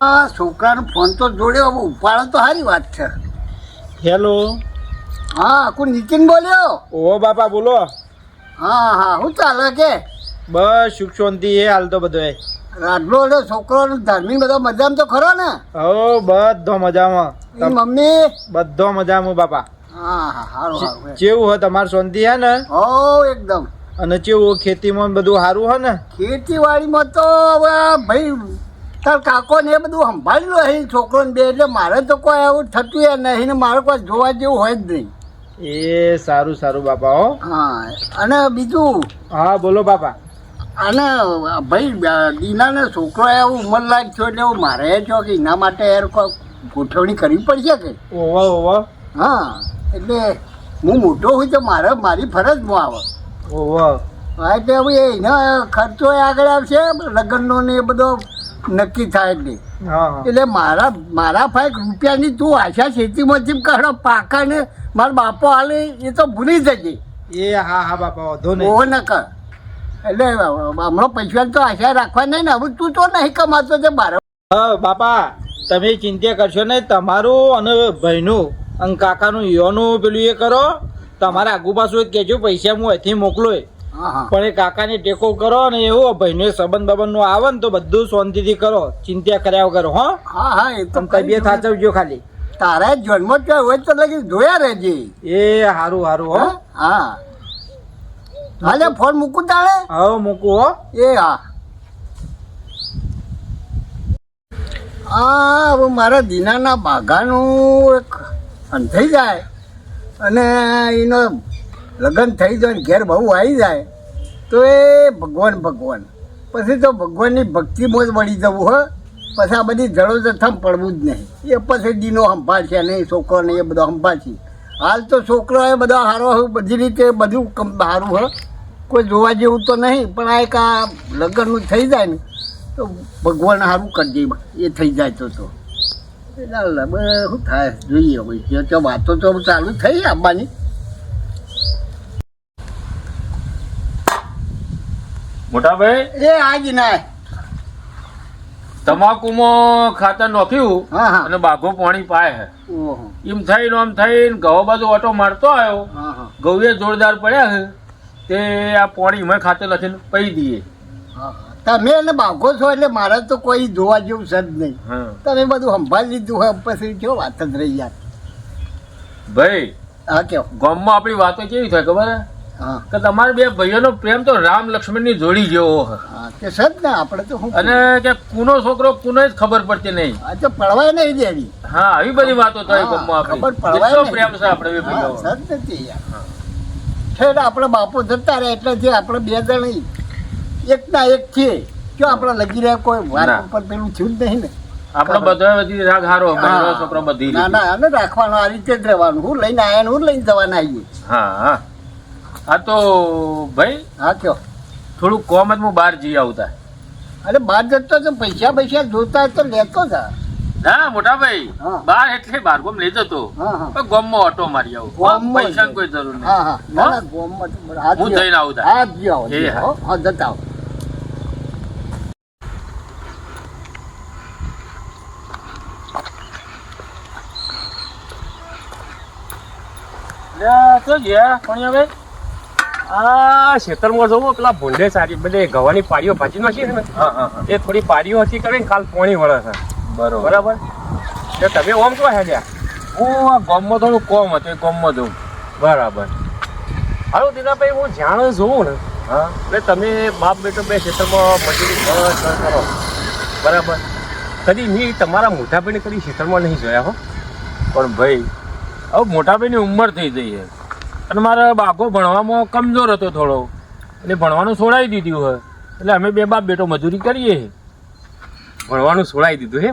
આ છોકરાનો ફોન તો જોડ્યો, હવે ઉપાડો તો સારી વાત છે. હેલો. હા, કોણ નીતિન બોલ્યો? ઓ બાપા બોલો. હા હા, શું ચાલે કે? બસ સુખ શાંતિ એ હાલ તો બધો. રાડલો એટલે છોકરો ધર્મી બધો મજામાં તો ખરો ને? હો બધો મજામાં. મમ્મી બધો મજામાં બાપા. હા હા, સારું સારું. કેવું હોય તમારે શાંતિ હે ને? હો એકદમ. અને કેવું ખેતીમાં બધું સારું હે ને? ખેતીવાડીમાં તો હવે ભાઈ તાર કાકો ને એ બધું સંભાળી લો અહીં છોકરો ને બે, એટલે મારે તો કોઈ એવું થતું નહીં ને મારે કોઈ જોવા જેવું હોય જ નહીં. એ સારું સારું બાપા. હો હા, અને બીજું હા બોલો બાપા. અને ભાઈ દીનાને છોકરો એવું ઉંમર લાયક છો એટલે એવું મારે છો કે એના માટે યાર કોઈ ગોઠવણી કરવી પડશે કે? ઓવા ઓવા. હા, એટલે હું મોટો હોય તો મારી ફરજમાં આવે. ઓવા. હા, એટલે હવે એનો ખર્ચો આગળ આવશે, લગ્નનો ને એ બધો નક્કી થાય એટલે. હા એટલે મારા ભાઈ રૂપિયાની તું આશા ખેતીમાંથી કાઢો પાકા ને મારા બાપો હાલે એ તો ભૂલી જજે. એ હા હા બાપા વધો નહીં. ઓહો ન કર. એટલે હમણાં પૈસાની તો આશા રાખવા નહીં ને. હવે તું તો નહીં કમાતો છે બાર. હા બાપા તમે ચિંતા કરશો નહીં. તમારું અને ભાઈનું અને કાકાનું યોનું પેલું એ કરો. તમારે આગુ પાછું કહેજો પૈસા હું અહીંથી મોકલો. હા હા, પણ એ કાકાને ટેકો કરો ને એવું ભાઈનો સંબંધ બબંધ નું આવે ને તો બધું શાંતિથી કરો, ચિંતા કર્યા વગર. હો હા હા, એ તો તબિયત સાચવજો ખાલી. તારા જન્મ ત્યાં હોય તો લગી જોયા રહેજે. એ હારું હારું. હો હા, હાલે ફોન મૂકું તારે. હવે મૂકું. હો એ હા. હા, હવે મારા દીનાના બાઘાનું એક થઈ જાય અને એનો લગ્ન થઈ જાય, ઘેર બહુ આવી જાય તો એ ભગવાન ભગવાન પછી તો ભગવાનની ભક્તિમાં જ વળી જવું હોય. પછી આ બધી જડો જથમ પડવું જ નહીં. એ પછી દીનો સંભાળશે નહીં, છોકરોને એ બધો સંભાળશે. હાલ તો છોકરો એ બધા સારો હોય, બધી રીતે બધું સારું હોય, કોઈ જોવા જેવું તો નહીં. પણ આ એક આ લગ્નનું થઈ જાય ને તો ભગવાન સારું કરજે, એ થઈ જાય તો શું થાય જોઈએ. ભાઈ તો વાતો તો ચાલુ થઈ આવવાની. મોટા ભાઈ એ આજ ના તમાકુમાં ખાતર નાખ્યું હા હા, અને બાઘો પાણી પાય હે. ઓહો, એમ થઈને આમ થઈને ઘઉં બાજુ ઓટો મારતો આવ્યો. હા હા ઘઉં જોરદાર પડ્યા છે તે આ પાણી મેં ખાતર લખીને પી દઈએ. હા, તમે એને બાઘો છો એટલે મારે તો કોઈ જોવા જેવું છે જ નહીં. હા તમે બધું સંભાળી લીધું હોય પછી જો વાત જ રહી યાર. ભાઈ હા કેવો? ગામમાં આપણી વાતો કેવી થાય ખબર હે હા કે તમારા બે ભાઈઓનો પ્રેમ તો રામ લક્ષ્મણની જોડી જેવો છે. હા, કે છે જ ને. આપણે તો શું અને કે કુનો છોકરો કુનો જ ખબર પડતી નહીં. આ તો પડવાય નહીં દેવી. હા આવી બધી વાતો થાય હા, ગામમાં ખબર આપણી. પડવાય કેટલો નહીં. પ્રેમ છે આપણે બે હા, ભાઈઓ. છે જ નથી યાર. ઠેર આપણે બાપો જતા રહે એટલે જે આપણે બે જણ એકના એક છીએ. જો આપણે લગી રહ્યા કોઈ વાત ના. ઉપર પેલું થયું જ નહીં ને. આપણો બધો બધી રાગ હારો ભાઈનો છોકરો બધી ના રીતે. ના, આને રાખવાનું આ રીતે જ રહેવાનું. હું લઈને આવ્યા ને હું લઈને જવાના આવીએ. હા હા હા તો ભાઈ હા કયો? થોડું કોમ જ હું બહાર જઈ આવતા. અરે બહાર જતો તો પૈસા જોતા હોય તો લેતો જ. ના મોટા ભાઈ હા. બહાર એટલે બાર ગોમ લઈ જતો હા હા, પણ ગોમમાં ઓટો મારી આવું. ગોમમાં પૈસાની કોઈ જરૂર નહીં. હા હા, ના ના, ગોમમાં તો બરાબર. હાથ હું દ્યો. જઈને આવું તાર. હાથ દ્યો, એ દ્યો, હો. હા, જતા આવો. આ ખેતરમાં જવું પેલા ભૂંડે સારી બધે ગવાની પાડીઓ ભાજી નાખી છે ને હા હા હા એ થોડી પાડીઓ હતી કરીને કાલ પોણી વળે છે. બરોબર. બરાબર. તો તમે ઓમ શું હેડ્યા? હું આ ગામમાં થોડું કોમ હતું એ ગામમાં જઉં. બરાબર. હાલો દીદાભાઈ હું જાણ જોઉં ને હા એટલે તમે બાપ બેટો બે ખેતરમાં મજૂરી કરો. બરાબર. કદી મેં તમારા મોટાભાઈને કદી ખેતરમાં નહીં જોયા હો. પણ ભાઈ હવે મોટાભાઈની ઉંમર થઈ ગઈ છે અને મારા બાઘો ભણવામાં કમજોર હતો થોડો એટલે ભણવાનું છોડાવી દીધું હોય એટલે અમે બે બાપ બેટો મજૂરી કરીએ. ભણવાનું છોડાવી દીધું હે.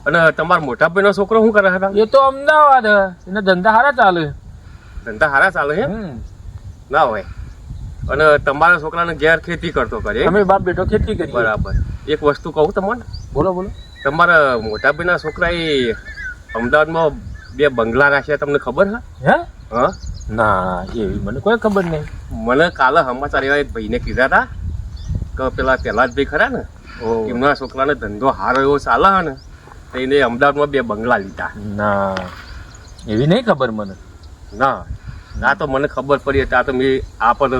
અને તમારા મોટાભાઈનો છોકરો શું કરે હતા? એ તો અમદાવાદ હે, એના ધંધા સારા ચાલે. ધંધા સારા ચાલે હે. ના હોય. અને તમારા છોકરાને ઘેર ખેતી કરતો કરે. અમે બાપ બેટો ખેતી કરીએ. બરાબર. એક વસ્તુ કહું તમને, બોલો બોલો. તમારા મોટાભાઈના છોકરાએ અમદાવાદમાં 2 બંગલા રાખ્યા, તમને ખબર છે? હે? હા. ના એવી મને કોઈ ખબર નહીં. મને કાલે સમાચાર એવા એક ભાઈને કીધા હતા કે પેલા જ ભાઈ ખરા ને એમના છોકરાને ધંધો સારો એવો ચાલે છે ને તો એને અમદાવાદમાં 2 બંગલા લીધા. ના એવી નહીં ખબર મને. ના ના તો મને ખબર પડી એટલે આ તો મેં આપણે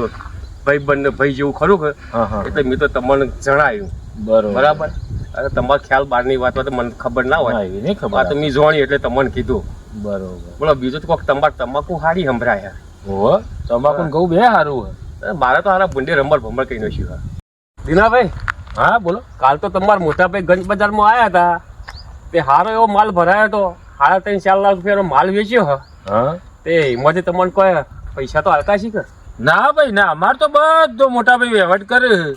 ભાઈ બંને ભાઈ જેવું ખરું કે હા હા એટલે મેં તો તમને જણાવ્યું. બરોબર બરાબર. અરે તમારો ખ્યાલ બહારની વાત હોય તો મને ખબર ના હોય. હા, એવી નહીં આ ખબર. તો મેં જોણી એટલે તમને કીધું. બરોબર. બોલો બીજું તો કોઈક તમાકુ હારી સંભળાય. હો તમાકુ ને ઘઉં બે સારું હે. મારે તો હારા ભૂંડે રંબર ભમર કહી નાખ્યું. દીનાભાઈ હા બોલો. કાલ તો તમારા મોટાભાઈ ગંજ બજારમાં આવ્યા હતા. તે સારો એવો માલ ભરાયો હતો. 3.5-4 લાખ રૂપિયાનો માલ વેચ્યો હ. હા તે એમાંથી તમને કોઈ પૈસા તો હાલતા શી કે? ના ભાઈ ના, અમારે તો બધો મોટા ભાઈ વહીવટ કરે છે.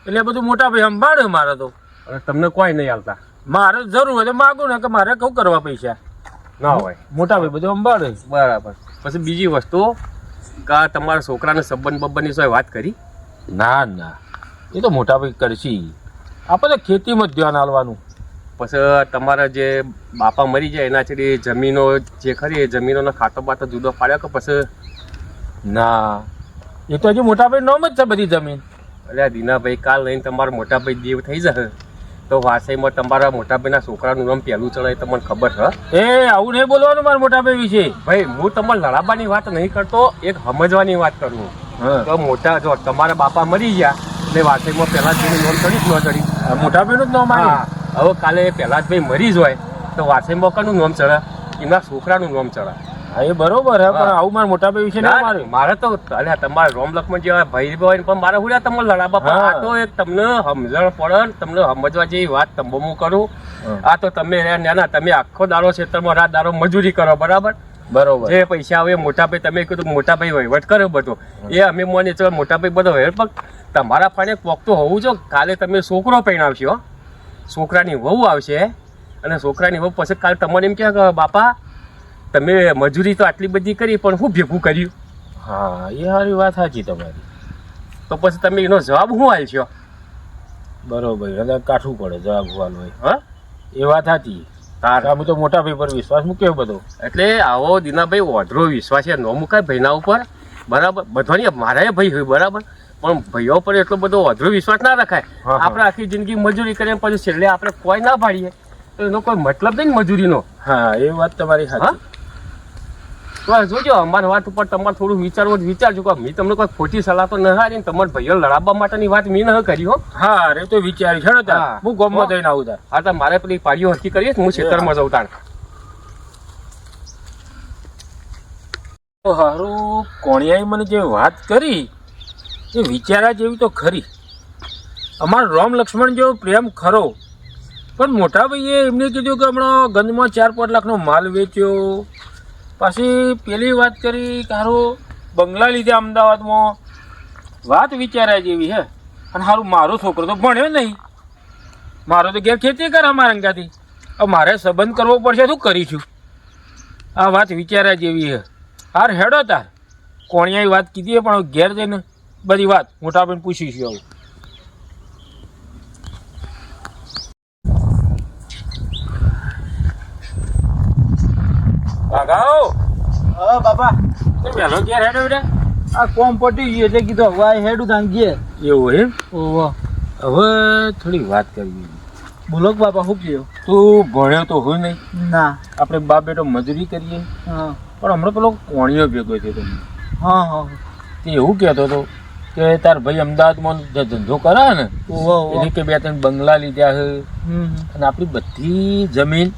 એટલે બધું મોટા ભાઈ સંભાળે મારે તો. અને તમને કોઈ નહીં હાલતા? મારે જરૂર હોય તો માગું ને કે મારે કહું કરવા પૈસા ના હોય. મોટા ભાઈ બધું સંભાળે. બરાબર. પછી બીજી વસ્તુ કે તમારા છોકરાને સંબંધની શું વાત કરી? ના ના એ તો મોટા ભાઈ કરશી. આપણે તો ખેતીમાં જ ધ્યાન આલવાનું. પછી તમારા જે બાપા મરી જાય એના છેડી જમીનો જે ખરી એ જમીનોનો ખાતો બાતો જુદો પાડ્યો કે પછી? ના એ તો હજી મોટા ભાઈ નોમ જ છે બધી જમીન. અલ્યા દીનાભાઈ કાલ લઈને તમારા મોટાભાઈ દેવ થઈ જશે તો વાસઈમાં તમારા મોટાભાઈના છોકરાનું નામ પહેલું ચડાય તમને ખબર છે? એ આવું નહીં બોલવાનું મારા મોટા ભાઈ વિશે. ભાઈ હું તમારે લડાબાની વાત નહીં કરતો, એક સમજવાની વાત કરું. હા તો મોટા જો તમારા બાપા મરી ગયા એટલે વાસઈમાં પહેલા જ નોંધ ચડી ન ચડી? મોટા ભાઈ નું જ નામ હા. આવ્યું. હવે કાલે પહેલા જ ભાઈ મરી જ હોય તો વાસઈમાં કોનું નામ ચડે? એમના છોકરાનું નામ ચડે. હા એ બરોબર હે, પણ આવું મારા મોટા ભાઈ વિશે ના મારે. મારે તો અલ્યા તમારે રોમ લક્ષ્મણ જેવા ભાઈ હોય ને પણ મારે હું તમે લડાબા પણ હા. આ તો એક તમને સમજણ પડે ને તમને સમજવા જેવી વાત તમે હું કરું. આ તો તમે નાના તમે આખો દાડો ક્ષેત્રમાં રાત દાડો મજૂરી કરો બરાબર. બરોબર. જે પૈસા આવે મોટા ભાઈ તમે કીધું મોટા ભાઈ વહીવટ કરે બધો એ અમે મને ચાલો મોટા ભાઈ બધો વહીવટ પણ તમારા ફાને કોક તો હોવું જો. કાલે તમે છોકરો પહેણાવશો, છોકરાની વહુ આવશે અને છોકરાની વહુ પછી કાલે તમને એમ કે બાપા તમે મજૂરી તો આટલી બધી કરી પણ હું ભેગું કર્યું? હા એ સારી વાત સાચી તમારી. તો પછી તમે એનો જવાબ શું આલશો? બરોબર એટલે કાઠું પડે જવાબ હોવાનું હોય. હા એ વાત સાચી. અમે તો મોટા ભાઈ પર વિશ્વાસ મૂક્યો બધો. એટલે આવો દીનાભાઈ ઓઢરો વિશ્વાસ છે ન મુકાય ભાઈના ઉપર બરાબર. બધાની મારા ભાઈ હોય બરાબર પણ ભાઈઓ પર એટલો બધો ઓઢરો વિશ્વાસ ના રખાય. હા. આપણે આખી જિંદગી મજૂરી કરીએ પછી છેલ્લે આપણે કોઈ ના પાડીએ તો એનો કોઈ મતલબ નહીં મજૂરીનો. હા એ વાત તમારી સાચી. તો જોજો અમારી વાત ઉપર તમારે થોડું વિચારવું વિચારજો કે મેં તમને કોઈ ખોટી સલાહ તો ન હારી ને તમારા ભાઈઓ લડાવવા માટેની વાત મેં ન કરી હો. હા અરે તો વિચારી છે ને હા. હું ગામમાં જઈને આવું તાર. હા તો મારે પેલી પાડીઓ હરકી કરીએ હું ખેતરમાં જઉં તાણ. હારું કોણિયાએ મને જે વાત કરી એ વિચારા જેવી તો ખરી. અમારો રામ લક્ષ્મણ જેવો પ્રેમ ખરો, પણ મોટા ભાઈએ એમને કીધું કે હમણાં ગંજમાં 4-5 લાખનો માલ વેચ્યો. પાછી પેલી વાત કરી કારો બંગલા લીધા અમદાવાદમાં. વાત વિચાર્યા જેવી હે. અને સારું મારો છોકરો તો ભણ્યો નહીં, મારો તો ઘેર ખેતી કરે અમારા અંગાથી. હવે મારે સંબંધ કરવો પડશે, શું કરીશું? આ વાત વિચાર્યા જેવી હે. હાર હેડો તાર કોણિયાએ વાત કીધી પણ ઘેર જઈને બધી વાત મોટા ભાઈને પૂછીશું. આવું કાકાઓ હા બાપા તો વહેલો ઘેર હેડો બેટા. આ કોમ પટી ગયું એટલે કીધું હવે આ હેડું તાન ઘેર. એવું એમ? ઓહો હવે થોડી વાત કરવી. બોલો કે બાપા શું કહ્યું? તું ભણ્યો તો હોય નહીં, ના. આપણે બાપ બેટો મજૂરી કરીએ હા પણ હમણાં પેલો કોણિયો ભેગો થયો હતો. હા હા તે એવું કહેતો હતો કે તાર ભાઈ અમદાવાદમાં ધંધો કરે ને ઓહો એટલે કે 2-3 બંગલા લીધા છે હમ અને આપણી બધી જમીન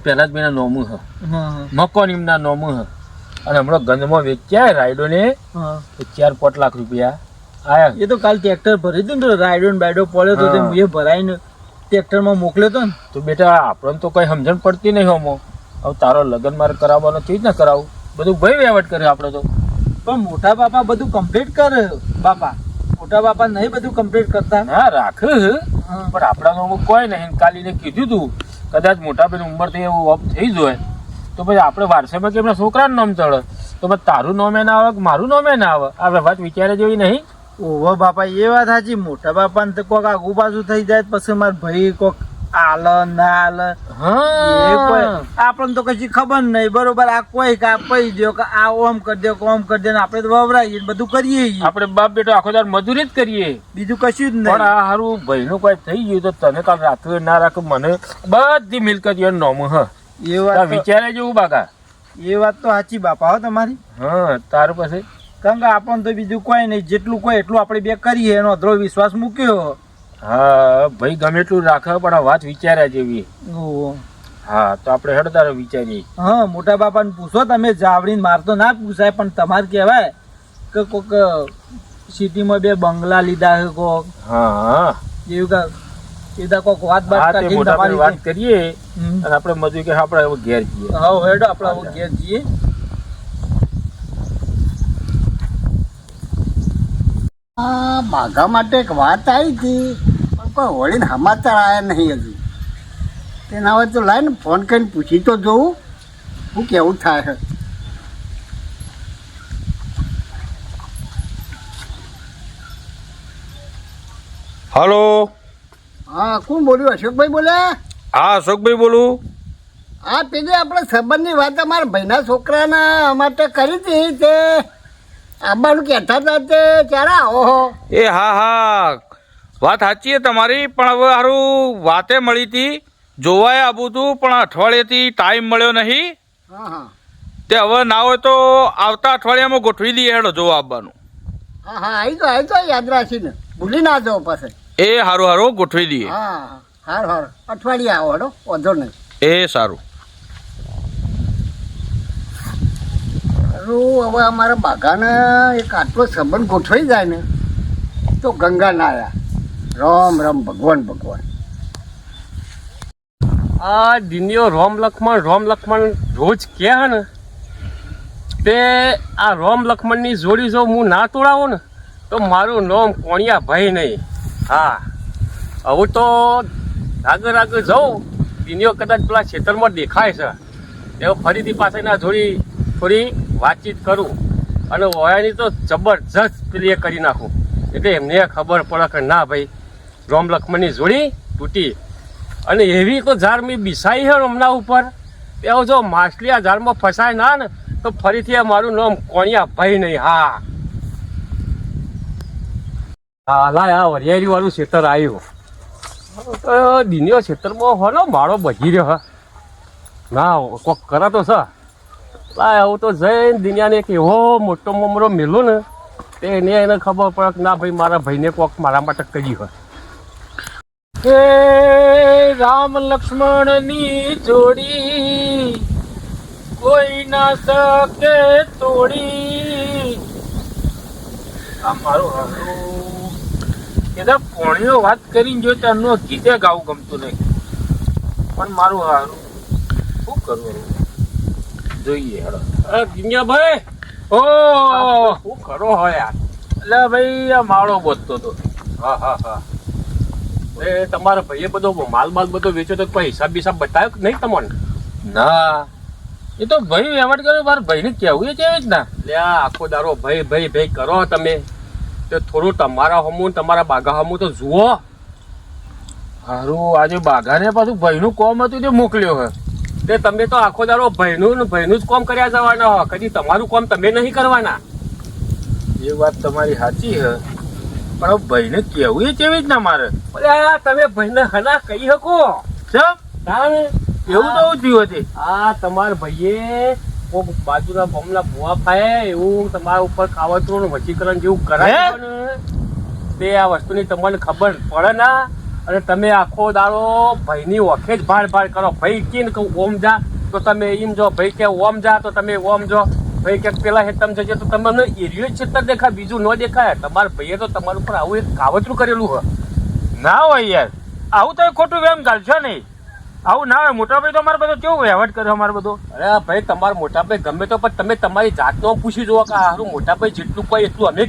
પહેલા જ બેના નોમું હ, હા મકોન એમના નોમું હ. અને હમણાં ગંજમાં વેચ્યા રાયડોને હા 4-5 લાખ રૂપિયા આયા. એ તો કાલ ટ્રેક્ટર ભરી દીધું ને તો રાયડો ને બાયડો પડ્યો તો હા. તે એ ભરાઈને ટ્રેક્ટરમાં મોકલ્યો તો ને. તો બેટા આપણને તો કઈ સમજણ પડતી નહીં હોમો. હવે તારો લગ્ન મારે કરાવવાનો કેવી રીતના કરાવું? બધું ભાઈ વહીવટ કરે આપણે તો. પણ મોટા બાપા બધું કમ્પ્લીટ કરે બાપા. મોટા બાપા નહીં બધું કમ્પ્લીટ કરતા. હા રાખ હા. પણ આપણાનો કોઈ નહીં. કાલીને કીધું તું કદાચ મોટા ભાઈની ઉંમર થઈ એવું ઓફ થઈ જ હોય તો પછી આપણે વારસામાં કે એમના છોકરાનું નામ ચડે તો પછી તારું નામે ના આવે કે મારું નામે ના આવે. આપણે વાત વિચારે જેવી નહીં. ઓહો બાપા એ વાત સાચી. મોટા બાપા ને તો કોક આગુ પાછું થઈ જાય પછી મારા ભાઈ કોક આલે ના આલે એ કોઈ હા આપણને તો કશી ખબર નહીં બરોબર. આ કોઈ કે પૈ દો કે આ ઓમ કરી દો કે ઓમ કરી દો ને આપણે તો વવરાઈએ બધું કરીએ છીએ. આપણે બાપ બેટો આખો દાર મજૂરી જ કરીએ. બીજું કશું જ પણ નહીં. આ હારું ભાઈનું કોઈ થઈ ગયું તો તને કાલ રાત્રે ના રાખે મને બધી મિલકત એનું નોમ હ એ વાત તો- વિચારે જેવું બાકા. એ વાત તો સાચી બાપા હો તમારી. હા તારું પછી કારણ કે આપણને તો બીજું કોઈ નહીં, જેટલું કોઈ એટલું આપણે બે કરીએ એનો અધરો વિશ્વાસ મૂક્યો. હા ભાઈ ગમે એટલું રાખે પણ આ વાત વિચાર્યા જેવી. ઓહો. હા તો આપણે હેડ તારે વિચારીએ. હા મોટા બાપાને પૂછો તમે, જાવડીને માર તો ના પૂછાય પણ તમારે કહેવાય કે કોક સિટીમાં બે બંગલા લીધા છે કોક હા હા એવું કા સીધા કોક વાત હા બાત તે કાઢીને મોટા ભાઈ વાત તમારી કરીએ હમ. અને આપણે મજૂરી કે આપણે હવે ઘેર જઈએ. હા હેડો આપણે હવે ઘેર જઈએ. આ બાઘા માટે એક વાત આવી હતી પણ કોઈ વળીને સમાચાર આવ્યા નહીં હજુ. તેના હવે તો લાઈને ફોન કરીને પૂછી તો જોઉં શું કેવું થાય છે. હલો, હા કોણ બોલ્યું? અશોકભાઈ બોલ્યા? હા અશોકભાઈ બોલું. હા પેલી આપણે સંબંધની વાત અમારા ભાઈના છોકરાના માટે કરી હતી તે આવવાનું કહેતા હતા તે ક્યારે આવો? એ હા હા વાત સાચી છે તમારી, પણ હવે સારું વાતે મળી હતી, જોવાય આવું હતું પણ અઠવાડિયેથી ટાઈમ મળ્યો નહીં. હા હા તે હવે ના હોય તો આવતા અઠવાડિયામાં ગોઠવી દઈએ હેડો જોવા આવવાનું. હા હા આવી તો યાદ રાખીને ભૂલી ના જાઓ પાછળ. એ સારું સારું ગોઠવી દઈએ. હા સારું સારું અઠવાડિયે આવો હેડો વાંધો નહીં. એ સારું. સારું હવે અમારા બાઘાને એક આટલો સંબંધ ગોઠવાઈ જાય ને તો ગંગા નાયા રામ રામ ભગવાન ભગવાન. આ દિનિયો રોમ લક્ષ્મણ રોજ કહે હે ને તે આ રોમ લક્ષ્મણની જોડી જો હું ના તોડાવું ને તો મારું નામ કોણિયા ભાઈ નહીં. હા હવે તો આગળ આગળ જાઉં દિનિયો કદાચ પેલા ખેતરમાં દેખાય છે એવો ફરીથી પાછળના જોડી થોડી વાતચીત કરું અને ઓયાની તો જબરજસ્ત પેલી એ કરી નાખું એટલે એમને ખબર પડે કે ના ભાઈ રોમ લક્ષ્મણની જોડી તૂટી. અને એવી તો ઝાડ મેં બિસાઈ છે હમણાં ઉપર એવો જો માછલી આ ઝાડમાં ફસાય ના ને તો ફરીથી આ મારું નામ કોણિયા ભાઈ નહીં. હા હા લાય આ વરિયાળી વાળું ખેતર આવ્યું તો દિનિયો ખેતરમાં હોનો માળો બજી રહ્યો હા ના કોક કરે તો છે લાય આવું તો જઈને દિનિયાને એક એવો મોટો મમરો મેલું ને તે એને ખબર પડે કે ના ભાઈ મારા ભાઈને કોક મારા માટે કર્યું હોય. હે રામ લક્ષ્મણની જોડી કોઈ ના શકે તોડી. આ મારું હારું કીધા પોણીઓ વાત કરીને જો ત્યારનું ગીતે ગાવું ગમતું નહીં પણ મારું હારું શું કરવું જોઈએ હેડો. દિનિયાભાઈ ઓ શું કરો હોય યાર? એટલે ભાઈ આ માળો બોતતો હતો. હા હા હા એ તમારા ભાઈએ બધો માલ બધો વેચ્યો તો કોઈ હિસાબ બિસાબ બતાવ્યો કે નહીં તમને? ના એ તો ભાઈ વહેવાટ કર્યો મારા ભાઈને કેવું એ કેવી જ ના. એટલે આ આખો દારો ભાઈ ભાઈ ભાઈ કરો તમે તો થોડું તમારા હમું તમારા બાગા હમું તો જુઓ. હારું આજે બાઘાને પાછું ભાઈનું કોમ હતું તે મોકલ્યો હે. તે તમે તો આખો દારો ભાઈનું જ કોમ કર્યા જવાના હો, કદી તમારું કોમ તમે નહીં કરવાના. એ વાત તમારી સાચી છે પણ હવે ભાઈને કેવું એ કેવી જ ના મારે. અરે તમે ભાઈને હના કહી શકો ચમ તાણ એવું તો થયું હતી. આ તમારા ભાઈએ કોક બાજુના બમલા ભૂવા ફાય એવું તમારા ઉપર કાવતરું વચીકરણ જેવું કરાય ને તે આ વસ્તુની તમને ખબર પડે ના અને તમે આખો દાડો ભાઈની ઓખે જ ભાડ કરો. ભાઈ કીને કે ઓમ જા તો તમે એમ જો, ભાઈ કે ઓમ જા તો તમે ઓમ જો, ભાઈ કે પેલા હેતમ જજો તો તમને એરિયો જ છેતર દેખાય, બીજું ન દેખાય. તમારા ભાઈએ તો તમારા ઉપર આવું એક કાવતરું કરેલું હોય. ના હોય યાર આવું તો ખોટું વેમ ગાલશો નહીં. આવું ના હોય. મોટા ભાઈ તો અમારે બધો કેવું વહેવાટ કર્યો અમારે બધો. અરે ભાઈ તમારા મોટા ભાઈ ગમે તો પણ તમે તમારી જાતનો પૂછી જુઓ કે હારું મોટા ભાઈ જેટલું કોઈ એટલું અમે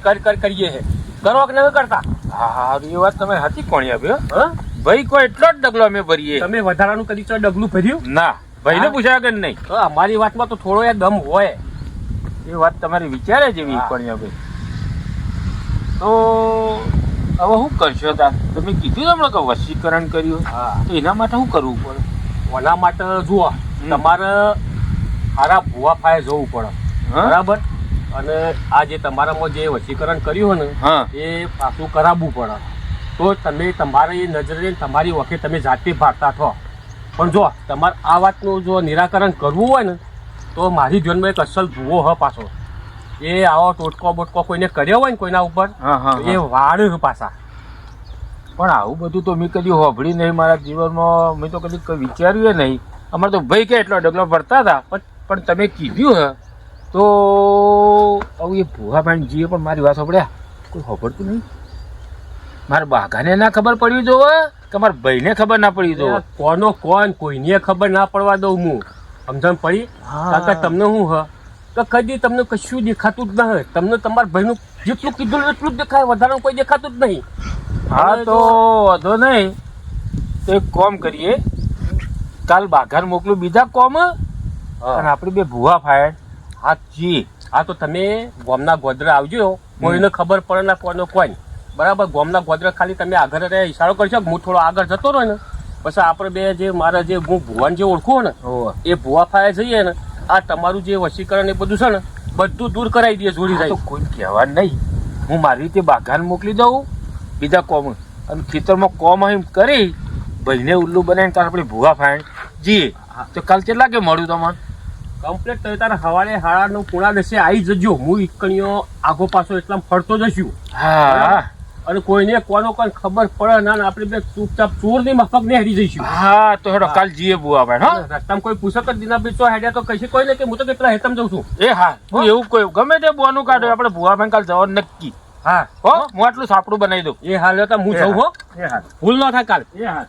કરીએ છે. કરો કે નહીં કરતા? હા એ વાત તમે સાચી કોણી આપ્યો. હા ભાઈ કોઈ એટલો જ ડગલો અમે ભરીએ. તમે વધારાનું કદી તો ડગલું ભર્યું? ના ભાઈને પૂછ્યા કે નહીં. તો અમારી વાતમાં તો થોડો એ દમ હોય. એ વાત તમારી વિચારે જેવી હા. કોણી ભાઈ. તો હવે શું કરશો તાર? તમે કીધું ને હમણાં કે વશીકરણ કર્યું, હા. તો એના માટે શું કરવું પડે? ઓના માટે જુઓ, તમારે સારા ભૂવા ફાયે જવું પડે, હા? બરાબર. અને આ જે તમારામાં જે વશીકરણ કર્યું હોય હા. ને એ પાછું કરાવવું પડે, તો તમે તમારી નજરે તમારી વખતે તમે જાતે ભાગતા થો. પણ જો તમારે આ વાતનું જો નિરાકરણ કરવું હોય ને તો મારી જોનમાં એક અસલ ભૂવો હ પાછો. એ આવો ટોટકો બોટકો કોઈને કર્યો હોય ને કોઈના ઉપર, હા, હા, તો એ વાળ પાછા. પણ આવું બધું તો મેં કદી હોભળી નહીં મારા જીવનમાં, મેં તો કદી વિચાર્યું નહીં. અમારે તો ભાઈ કે એટલો ડગલો ભરતા હતા, પણ તમે કીધું હે તો આવું એ ભૂવા ભાઈ જીએ પણ મારી વાત સાંભળ્યા કોઈ હોભળતું નહીં. મારા બાઘાને ના ખબર પડવી જોવે કે મારા ભાઈને ખબર ના પડવી જોવે. કોનો કોણ કોઈને ખબર ના પડવા દઉં હું, સમજણ પડી? કારણ કે તમને શું હ તો કદી તમને કશું દેખાતું જ નહીં. તમને તમારા ભાઈનું જેટલું કીધું એટલું જ દેખાય, વધારે કોઈ દેખાતું જ નહીં. હા તો વાંધો નહીં, તો એક કોમ કરીએ, કાલ બાઘાને મોકલું બીજા કોમ, અને આપણે બે ભૂવા ફાયર હાજી. હા તો તમે ગોમના ગોદરા આવજો, કોઈને ખબર પડે ના કોનો કોઈ, બરાબર. ગોમના ગોદરા ખાલી તમે આગળ રહે ઈશારો કરશો, હું થોડો આગળ જતો રહ્યો ને પછી આપણે બે જે મારા જે હું ભુવાન જે ઓળખું ને એ ભુવા ફાયે જઈએ ને, આ તમારું જે વશીકરણ એ બધું છે ને બધું દૂર કરાવી દઈએ જોડી જાય. તો કોઈ કહેવા નહીં, હું મારી રીતે બાઘાને મોકલી દઉં બીજા કોમ, અને ખેતરમાં કોમ એમ કરી ભાઈને ઉલ્લુ બનાવીને તાર આપણે ભૂવા ફાયણ જઈએ. તો કાલ કેટલા કે મળ્યું તમારે? કમ્પ્લીટ તમે તારે સવારે 9:30 પૂણા દસે આવી જજો. હું ઈકણીઓ આગો પાછો એટલા ફરતો જશું. હા, અને કોઈને કોનો કોઈ ખબર પડે ના, આપણે બે ચૂપચાપ ચોર ની મફક ને હેરી જઈશું. હા તો હેડો કાલ જઈએ ભૂવા ફાયણ. હા, રસ્તામાં કોઈ પૂછક જ દિના બી તો હેડ્યા તો કહીશ કોઈ ને કે હું તો કેટલા હેતમ જઉં છું. એ હા, હું એવું કોઈ ગમે તે બોનું કાઢો, આપણે ભૂવા ફાયણ કાલ જવાનું નક્કી. હા હો, હું આટલું સાપડું બનાવી દઉં. એ હાલ હતા હું જઉં હો, એ હા, ભૂલ ન થાય કાલ. એ હા.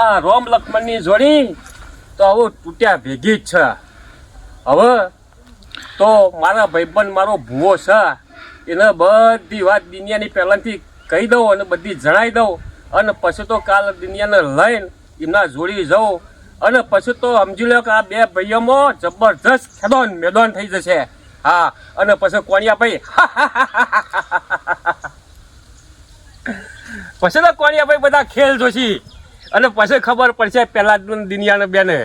આ રોમ લક્ષ્મણ ની જોડી તો હવે તૂટ્યા ભેગી જ છે. હવે તો મારા ભાઈબંધ મારો ભૂવો છે એને બધી વાત દુનિયાની પહેલાંથી કહી દઉં અને બધી જણાવી દઉં, અને પછી તો કાલ દુનિયાને લઈને એમના જોડી જાઉં, અને પછી તો સમજી લો કે આ બે ભાઈઓમાં જબરજસ્ત ખેદોન મેદાન થઈ જશે. હા, અને પછી કોણિયા ભાઈ પછી તો કોણિયા ભાઈ બધા ખેલ જોશી, અને પછી ખબર પડશે પેલા દુનિયાને બેને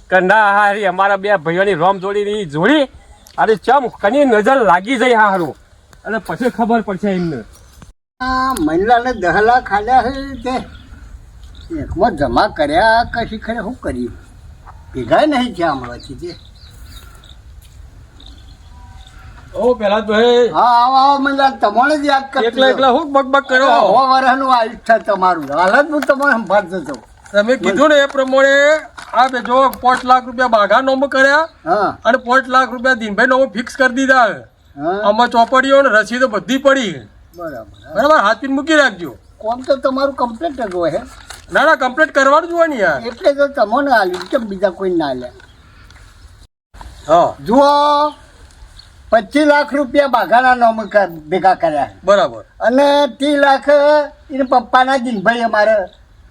કે ના હારી અમારા બે ભાઈઓની રોમ જોડીની જોડી અરે ચમ કની નજર લાગી જાય હારું, અને પછી ખબર પડશે એમને. આ મહિલાને 10 લાખ આલ્યા છે તે એકમાં જમા કર્યા કશી ખરે શું કર્યું ભેગા નહીં થયા હમણાંથી તે. ઓ પેલા તો હે હા આવો આવો મહિલા તમારે જ યાદ કરતો એકલા એકલા હું બકબક કરો. હો વર્ષનું આયુષ્ય તમારું હાલત હું તમારે સંભાળતો હતો. તમે કીધું ને એ પ્રમાણે આ બે જો 5 લાખ રૂપિયા બાઘા નોમ કર્યા હા અને 5 લાખ રૂપિયા દિનભાઈ નોમ ફિક્સ કરી દીધા. હા આમાં ચોપડીઓ ને રસીદો બધી પડી. બરાબર. બરાબર, હાથ પીને મૂકી રાખજો. કોમ તો તમારું કમ્પ્લીટ જ હોય ના ના, કમ્પ્લીટ કરવાનું જ હોય ને યાર. એટલે તો તમને આલ્યું કેમ બીજા કોઈ ના લે. હા જુઓ 25 લાખ રૂપિયા બાઘાના નામ ભેગા કર્યા બરાબર. અને 30 લાખ એને પપ્પાના દિનભાઈ અમારે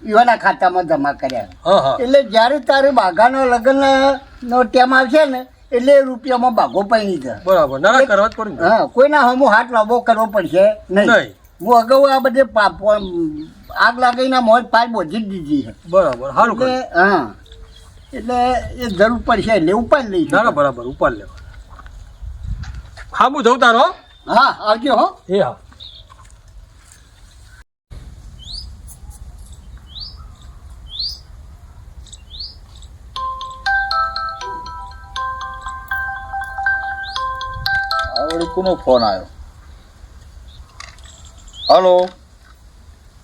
યુવાના ખાતામાં જમા કર્યા. હા હા એટલે જ્યારે તારે બાઘાનો લગ્નનો ટાઈમ આવશે ને એટલે એ રૂપિયામાં બાઘો પૈણી છે. બરાબર. ના ના, કરવા જ પડે ને. હા કોઈના હમો હાથ લાંબો કરવો પડશે નહીં. નહીં. હું અગાઉ આ બધે આગ લાગીને મોજ પાર બોધી જ દીધી છે. બરાબર, સારું એટલે કર્યું. હા એટલે એ જરૂર પડશે એટલે ઉપાડ લઈશું. ના ના, બરાબર, ઉપાડ લેવા. હા, હું જઉં તારો. હા આવજો હો. એ હા. કોનો ફોન આવ્યો? હલો.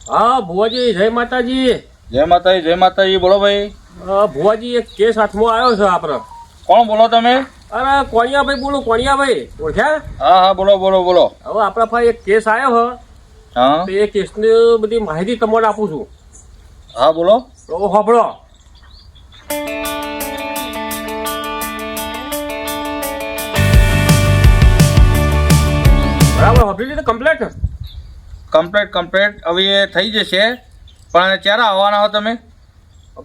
હા ભુવાજી, જય માતાજી. જય માતાજી, જય માતાજી. બોલો ભાઈ. ભુવાજી એક કેસ હાથમાં આવ્યો છે આપણો. કોણ બોલો તમે? અરે કોણિયાભાઈ બોલું, કોણિયાભાઈ ઓળખ્યા? હા હા, બોલો બોલો બોલો. હવે આપણા પાસે એક કેસ આવ્યો છે, હા તો એ કેસની બધી માહિતી તમને આપું છું. હા બોલો. તો સાંભળો. બરાબર, સાંભળી લીધું કમ્પ્લેટ? Complete complete. હવે એ થઈ જશે, પણ ક્યારે આવવાના હો તમે?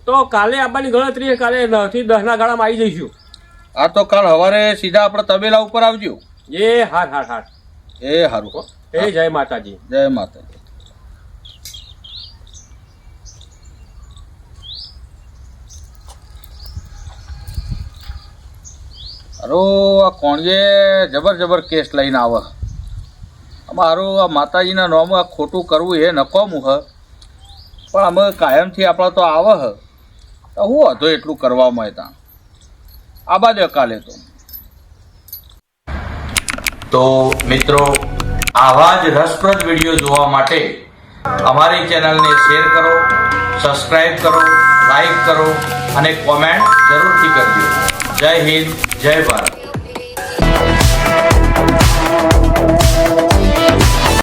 તો કાલે આવવાની ગણતરી, કાલે 9 થી 10 ના ગાળામાં આવી જઈશું. હા તો કાલ સવારે સીધા આપણે તબેલા ઉપર આવજો. એ હાર હાર હાર. એ સારું. એ જય માતાજી. જય માતાજી. આ કોણીએ જબર કેસ લઈને આવે. અમારું આ માતાજીના નામ આ ખોટું કરવું એ નકામું હ, પણ અમે કાયમથી આપણા તો આવે હ, તો હું હતો એટલું કરવામાં ત્યાં આબા દે કાલે તો મિત્રો, આવા જ રસપ્રદ વિડીયો જોવા માટે અમારી ચેનલને શેર કરો, સબસ્ક્રાઇબ કરો, લાઈક કરો અને કોમેન્ટ જરૂરથી કરજો. જય હિન્દ, જય ભારત.